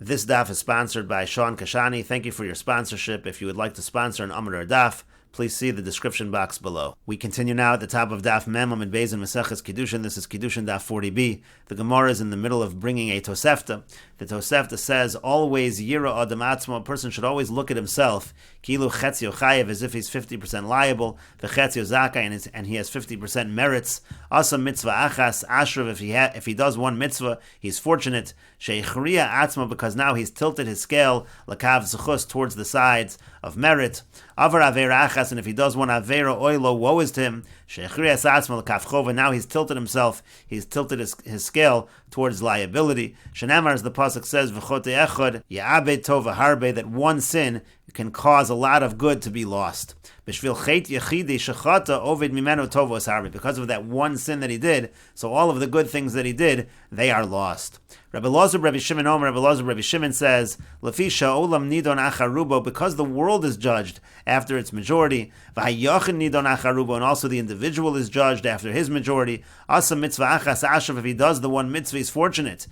This daf is sponsored by Sean Kashani. Thank you for your sponsorship. If you would like to sponsor an Amr or daf, please see the description box below. We continue now at the top of Daf Mem Amid Beis in Meseches Kiddushin. This is Kiddushin Daf 40b. The Gemara is in the middle of bringing a Tosefta. The Tosefta says, always Yira Adam Atzmo, a person should always look at himself, Kilu Chetzio Chayev, as if he's 50% liable, V'chetzio Zakai, and he has 50% merits. Asa Mitzvah Achas, Ashrav, if he does one mitzvah, he's fortunate. Sheichriya Atzmo, because now he's tilted his scale, Lakav Zechus, towards the sides of merit. Avar Avera Achas, and if he does one Avera Oilo, woe is to him. Sheichriya Atzmo, Lakav Chova, now he's tilted himself, he's tilted his scale towards liability. Shenamar, as the pasuk says, V'chote Echad, Ya'abed Tova Harbe, that one sin can cause a lot of good to be lost. Because of that one sin that he did, so all of the good things that he did, they are lost. Rabbi Lozer, Rabbi Shimon Omer, Rabbi Shimon says, because the world is judged after its majority, and also the individual is judged after his majority, if he does the one mitzvah, he's fortunate.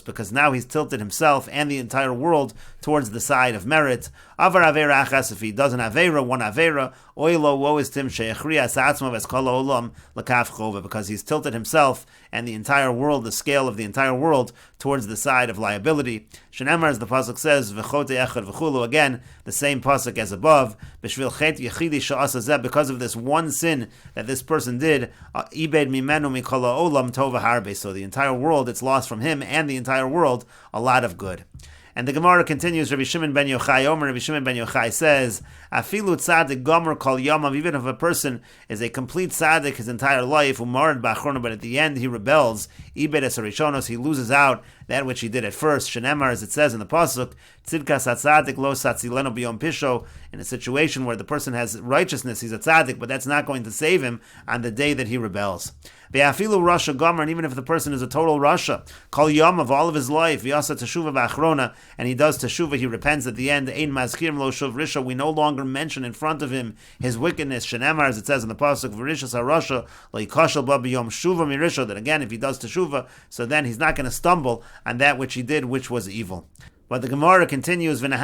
Because now he's tilted himself and the entire world towards the side of merit. Avar Avera Achas, if he does an Avera, one Avera, Oilo, woe is Tim, Sheichriya Sa'atzmo V'eskol Olam, Lakav Chova, because he's tilted himself and the entire world, the scale of the entire world, towards the side of liability. Shenemar, as the pasuk says, V'chote Echad V'chulu, again, the same pasuk as above, B'shvil Chet Yechidi Sha'asazeh, because of this one sin that this person did, Ibed Mimenu Mikol Olam Tova Harbe, so the entire world, it's lost from him and the entire world, a lot of good. And the Gemara continues, Rabbi Shimon ben Yochai Omer, Rabbi Shimon ben Yochai says, Afilu tzaddik gomer kol yamav, even if a person is a complete tzaddik his entire life, umarad ba'achrona, but at the end he rebels, ibed es harishonos, he loses out that which he did at first. Shenemar, as it says in the pasuk, tzidkas tzaddik lo satzileno biyom pisho, in a situation where the person has righteousness, he's a tzaddik, but that's not going to save him on the day that he rebels. Ve'afilu rasha gomer, and even if the person is a total rasha, kol yamav, all of his life, v'yasa teshuva ba'achrona, and he does teshuva, he repents at the end, ein mazkirim lo shuv risha, we no longer mention in front of him his wickedness. Shenemar, as it says in the pasuk, v'rishas harasha lo'ikashal ba b'yom shuva mirisha, that again, if he does teshuva, so then he's not going to stumble on that which he did, which was evil. But the Gemara continues, but the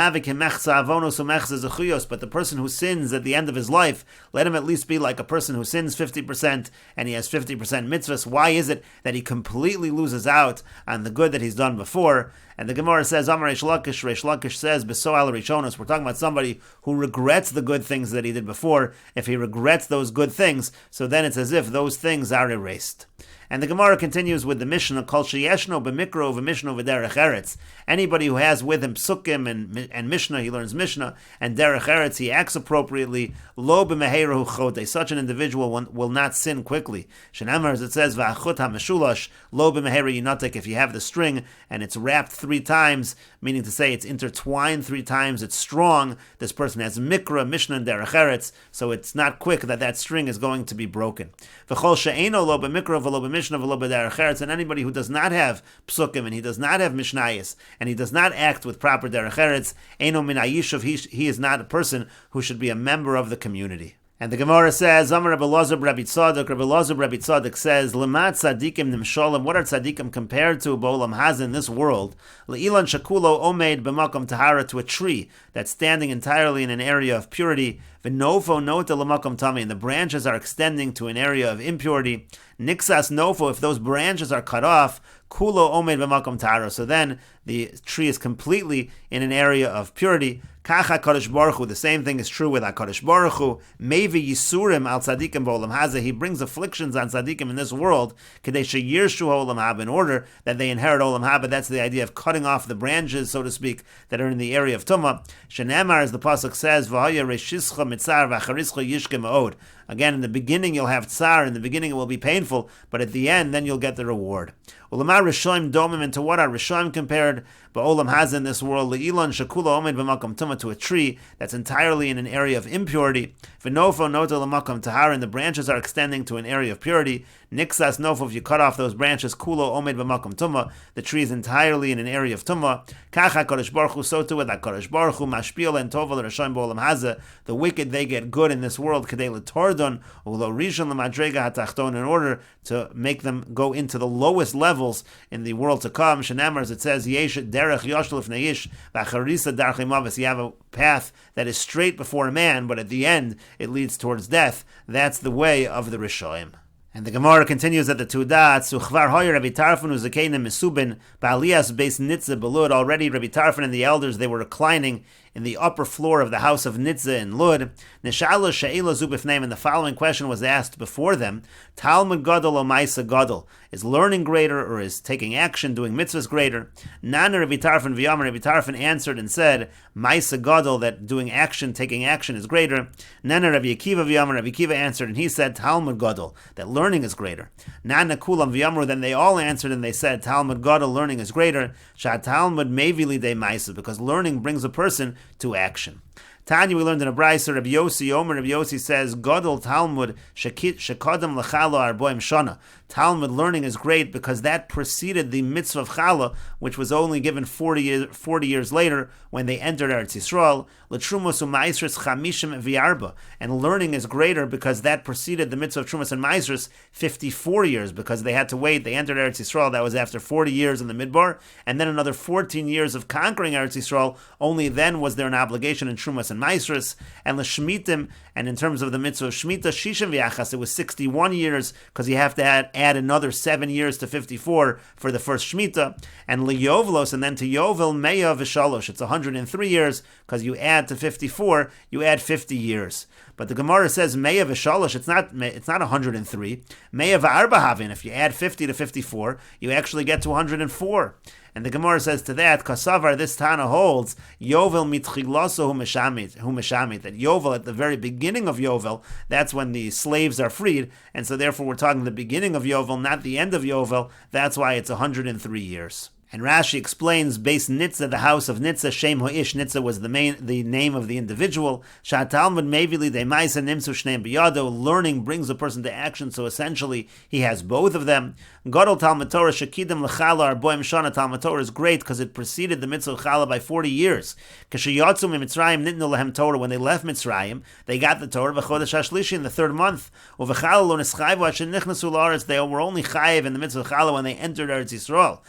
person who sins at the end of his life, let him at least be like a person who sins 50% and he has 50% mitzvahs. Why is it that he completely loses out on the good that he's done before? And the Gemara says, Amar Reish Lakish says, Besoal Rishonos, we're talking about somebody who regrets the good things that he did before. If he regrets those good things, so then it's as if those things are erased. And the Gemara continues with the Mishnah, Kol sheyeshno b'mikro v'mishno v'derech eretz. Anybody who has with him psukim and Mishnah, he learns Mishnah, and derech eretz, he acts appropriately, lo b'meheirahu chote, such an individual will not sin quickly. Shenamar, as it says, v'achut ha'meshulash, lo b'meheira yinatek, if you have the string and it's wrapped 3 times, meaning to say it's intertwined 3 times, it's strong, this person has mikra, Mishnah, and derech eretz, so it's not quick that string is going to be broken. V'chol she'eno lo b'mikra v'lo b'mishnah, and anybody who does not have psukim and he does not have mishnayos and he does not act with proper derech eretz, eino min hayishuv, he is not a person who should be a member of the community. And the Gemara says, Amar Rabbi Lozer Rabbi Tzadok says, Lemat tzadikim nimsholim, what are tzadikim compared to b'olam haz in this world? Le'ilan shakulo omeid b'makom tahara, to a tree that's standing entirely in an area of purity. V'nofo nota l'makom tami, and the branches are extending to an area of impurity. Nixas nofo, if those branches are cut off, kulo omeid b'makom tahara, so then the tree is completely in an area of purity. Kacha Kadosh Baruch Hu, the same thing is true with HaKadosh Baruch Hu. Mevi Yisurim al Tzadikim b'olam hazeh, he brings afflictions on Tzadikim in this world, Kedei sheyirshu olam haba, in order that they inherit olam haba. That's the idea of cutting off the branches, so to speak, that are in the area of Tumah. Shenemar, as the pasuk says, V'haya reshischa mitzar v'acharischa yishke ma'od. Again, in the beginning you'll have tsar, in the beginning it will be painful, but at the end, then you'll get the reward. Ulamar Rishoim domim, and to what are Rishoim compared? Ba'olam haz, in this world, le'ilan shakula omed b'makom tumah, to a tree that's entirely in an area of impurity. V'nofo nota l'makom tahara, and the branches are extending to an area of purity. Nixas nofo, if you cut off those branches, kulo omed b'makom tumah, the tree is entirely in an area of tumah. Kacha Kodesh Baruch Hu, so too with HaKadosh Baruch Hu, mashpiel and tovel r'shoim b'olam hazeh, the wicked they get good in this world, kedei l'tordon, ulo rishon l'madrega hatachton, in order to make them go into the lowest levels in the world to come. Shenamar, as it says, yesh derech yoshel ifnei ish, v'acharisa darchei mavis, you have a path that is straight before a man, but at the end it leads towards death. That's the way of the Rishoim. And the Gemara continues at the Tudat, Suchvar Hoyer Rabbi Tarfon Uzakeinim Mesubin, Ba'aliyas Beis Nitzah Belud. Already Rabbi Tarfon and the elders, they were reclining in the upper floor of the house of Nitzah in Lud. Neshala She'ila Zubifneim, and the following question was asked before them: Talmud Gadol o Maisa Gadol? Is learning greater, or is taking action, doing mitzvahs greater? Nana Rabbi Tarfon V'Yamar, Rabbi Tarfon answered and said, Maisa Gadol, that doing action, taking action is greater. Nana Rabbi Akiva V'Yamar, Rabbi Akiva answered and he said, Talmud Gadol, that learning is greater. Nana Kulam V'Yamar, then they all answered and they said, Talmud Gadol, learning is greater. Shah Talmud Mevili de Maisa, because learning brings a person to action. Tanya, we learned in a brayser, Rabbi Yossi Omer, Rabbi Yossi says, Gadol Talmud shekadam l'chala arboim shana. Talmud learning is great because that preceded the mitzvah of chala, which was only given 40 years later when they entered Eretz Yisrael. L'trumos u'maisros chamishim v'arba. And learning is greater because that preceded the mitzvah of trumas and maisros 54 years, because they had to wait. They entered Eretz Yisrael, that was after 40 years in the Midbar, and then another 14 years of conquering Eretz Yisrael. Only then was there an obligation in trumas and maisros. And l'shmitim, and in terms of the mitzvah of shmita, shishim v'achas, it was 61 years, because you have to add another 7 years to 54 for the first Shemitah, and Liyovelos, and then to Yovel, Meya V'Shalosh, it's 103 years, because you add to 54, you add 50 years. But the Gemara says Meya V'Shalosh, it's not 103, Meya V'Arba Havin, if you add 50 to 54, you actually get to 104. And the Gemara says to that, Kasavar, this Tana holds, Yovel mitchiloso hu meshamit, that Yovel, at the very beginning of Yovel, that's when the slaves are freed, and so therefore we're talking the beginning of Yovel, not the end of Yovel. That's why it's 103 years. And Rashi explains, Beis Nitzah, the house of Nitzah, Shem Ho'ish, Nitzah was the name of the individual. Shah Talmud Mevili de Maisa Nimsu Shneim Biyado, learning brings a person to action, so essentially he has both of them. Gadol Talmud Torah Shekidem L'Chala Arboim Shana, Talmud Torah is great because it preceded the mitzvah of Chala by 40 years. K'sheyatzu miMitzrayim nitnu lehem Torah, when they left Mitzrayim, they got the Torah v'chodesh hashlishi, in the third month. U'v'chala lo neschayvu asher nichnasu la'aretz, they were only chayiv in the mitzvah of Chala when they entered Eretz Yisrael.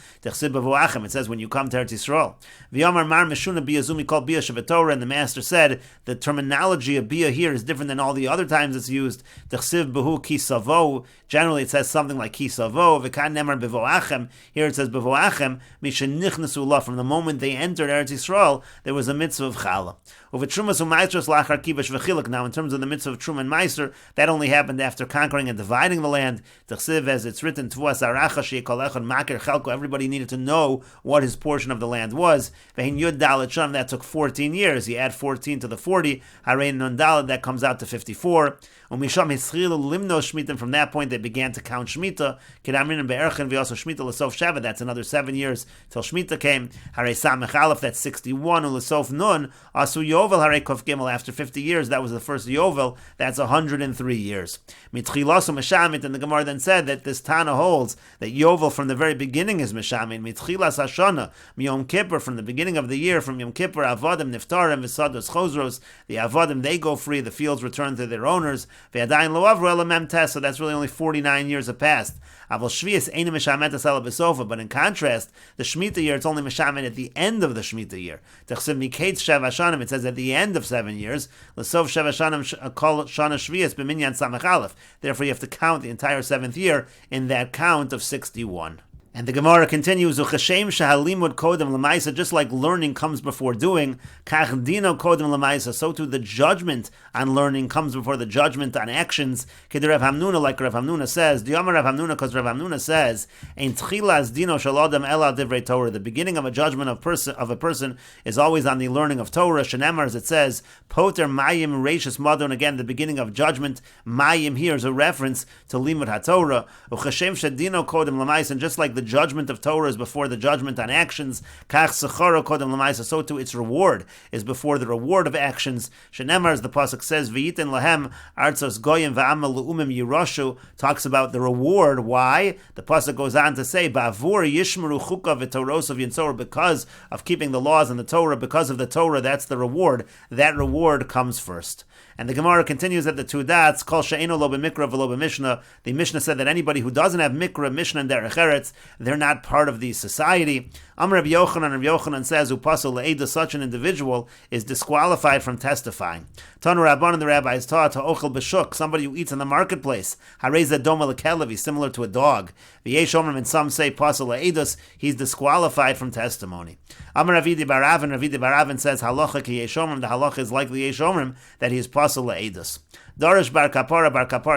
It says when you come to Eretz Yisrael. V'yamar mar meshuna bia zumi kol bia shebetorah, and the master said the terminology of bia here is different than all the other times it's used. T'chsiv behu ki savo. Generally it says something like ki savo. V'kan nemar bevoachem. Here it says bevoachem mishenichnasu la. From the moment they entered Eretz Yisrael, there was a mitzvah of chala. Uv'trumas u'maisros lachar kibush v'chiluk. Now in terms of the mitzvah of Trum and Meiser, that only happened after conquering and dividing the land. T'chsiv, as it's written, Tvuas aracha she'kol echad makir chelko. Everybody needed to know what his portion of the land was. Ve'hin yud dalet sham, that took 14 years. You add 14 to the 40, harein nun dalet, that comes out to 54. Umisham hischilu limno shmitim, from that point they began to count shmita. Kedamrin be'erchen v'yoso shmita l'sof Shabbat, that's another 7 years till shmita came. Harei samech aleph, that's 61, u'lesof nun asu yovel harei kof gimel, after 50 years, that was the first yovel, that's 103 years. Mitchilasu meshamit, and the Gemara then said that this Tana holds that yovel from the very beginning is meshamit. Mitchilas hashana miyom kippur, from the beginning of the year, from Yom Kippur, avodim niftarim v'sados chozros, the avodim they go free, the fields return to their owners. Ve'adayin lo avru ela mem tes, so that's really only 49 years have passed. Avol shvius einu meshamet asela b'sofa, but in contrast, the Shemitah year, it's only meshamet at the end of the Shemitah year. Techsiv miketz shev hashanim, it says at the end of 7 years. L'sof shev hashanim kol shana shvius b'minyan samech aleph. Therefore you have to count the entire 7th year in that count of 61. And the Gemara continues, Uchashem shahalimud kodem l'maisa, just like learning comes before doing, kach dino kodem l'maisa, so too the judgment on learning comes before the judgment on actions. K'der Rav Hamnuna, like Rav Hamnuna says, Diyamar Rav Hamnuna, because Rav Hamnuna says, Ein tchilas dino shalodem ela divrei Torah, the beginning of a judgment of a person is always on the learning of Torah. Shenemar, as it says, Poter mayim reishis madon, again the beginning of judgment. Mayim here is a reference to limud haTorah. Uchashem shadino kodem l'maisa, and just like the judgment of Torah is before the judgment on actions, so too its reward is before the reward of actions. Shenemar, as the pasuk says, V'yitin lahem artzos goyim va'amal le'umim yiroshu, talks about the reward. Why? The pasuk goes on to say, Ba'avur yishmeru chukav v'toros of Yitzor, because of keeping the laws and the Torah, because of the Torah, that's the reward. That reward comes first. And the Gemara continues at the two dots, Kol she'eno lo b'mikra v'lo b'mishnah. The Mishnah said that anybody who doesn't have mikra, mishnah, and derech eretz, they're not part of the society. Amar Rabbi Yochanan says, Upasol le'eda, such an individual is disqualified from testifying. Tanu Rabban, and the rabbis taught, Ha'ochel b'shuk, somebody who eats in the marketplace. Harei doma lekelev, he's similar to a dog. V'yesh omrim, and some say, Pasol le'edos, he's disqualified from testimony. Amar Ravidi Baravin says, Halacha ki yesh omrim, the halacha is likely yesh omrim, that he is Pasol le'edos. Darish bar kapara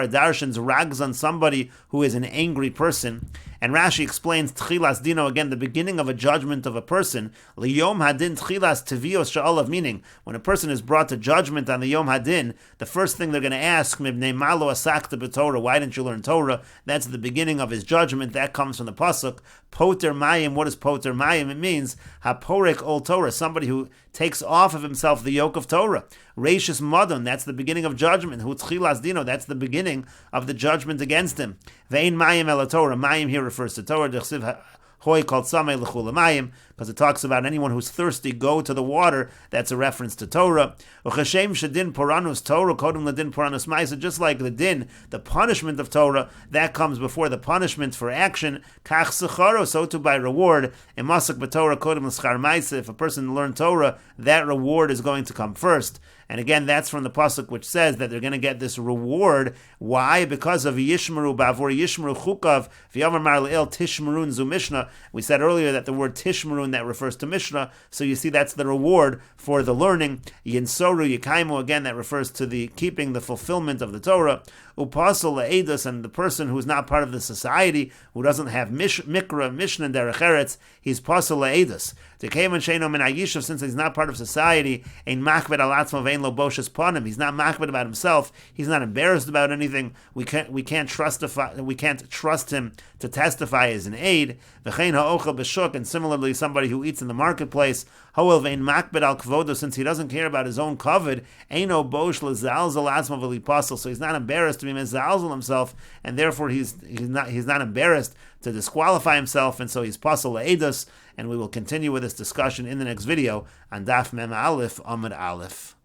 darshans rags on somebody who is an angry person. And Rashi explains Tchilas Dino, again, the beginning of a judgment of a person. Liyom Hadin Tchilas Tevios Sha'alav, meaning when a person is brought to judgment on the Yom Hadin, the first thing they're going to ask, Mibnei Malo Asakta B'Torah, why didn't you learn Torah? That's the beginning of his judgment. That comes from the pasuk. Poter Mayim. What is Poter Mayim? It means Haporek Ol Torah, somebody who takes off of himself the yoke of Torah. Reishis Madon, that's the beginning of judgment. Hu Tchilas Dino, that's the beginning of the judgment against him. Vein Mayim El Torah. Mayim here refers to Torah. Hoy called Samei L'chulamayim, because it talks about anyone who's thirsty, go to the water. That's a reference to Torah. Uchashem shedin poranus Torah kodem ledin poranus ma'isa. Just like the din, the punishment of Torah, that comes before the punishment for action. Kach secharo, so too by reward. Imasak b'Torah kodem l'schar ma'isa. If a person learned Torah, that reward is going to come first. And again, that's from the pasuk which says that they're going to get this reward. Why? Because of Yishmeru Bavur Yishmeru Chukav V'Yamar Mar Le'el Tishmerun Zu Mishnah. We said earlier that the word Tishmerun, that refers to Mishnah. So you see that's the reward for the learning. Yinsoru Yikaimu, again, that refers to the keeping, the fulfillment of the Torah. Upasol Le'edos, and the person who's not part of the society, who doesn't have Mikra, Mishnah, and Derech Eretz, he's Pasol Le'edos. Since he's not part of society, ein machbed al atzmo vein lo boshes panim. He's not machbed about himself. He's not embarrassed about anything. We can't trust him to testify as an aid. V'chein ha'ochel b'shuk, and similarly, somebody who eats in the marketplace. Hoel vein machbed al kvodo, since he doesn't care about his own kavod. Eino bosh lezalzel atzmo v'lipasel, so he's not embarrassed to be mezalzel himself, and therefore he's not embarrassed to disqualify himself, and so he's pasol le'edos. And we will continue with this discussion in the next video on Daf Mem Aleph Amud Aleph.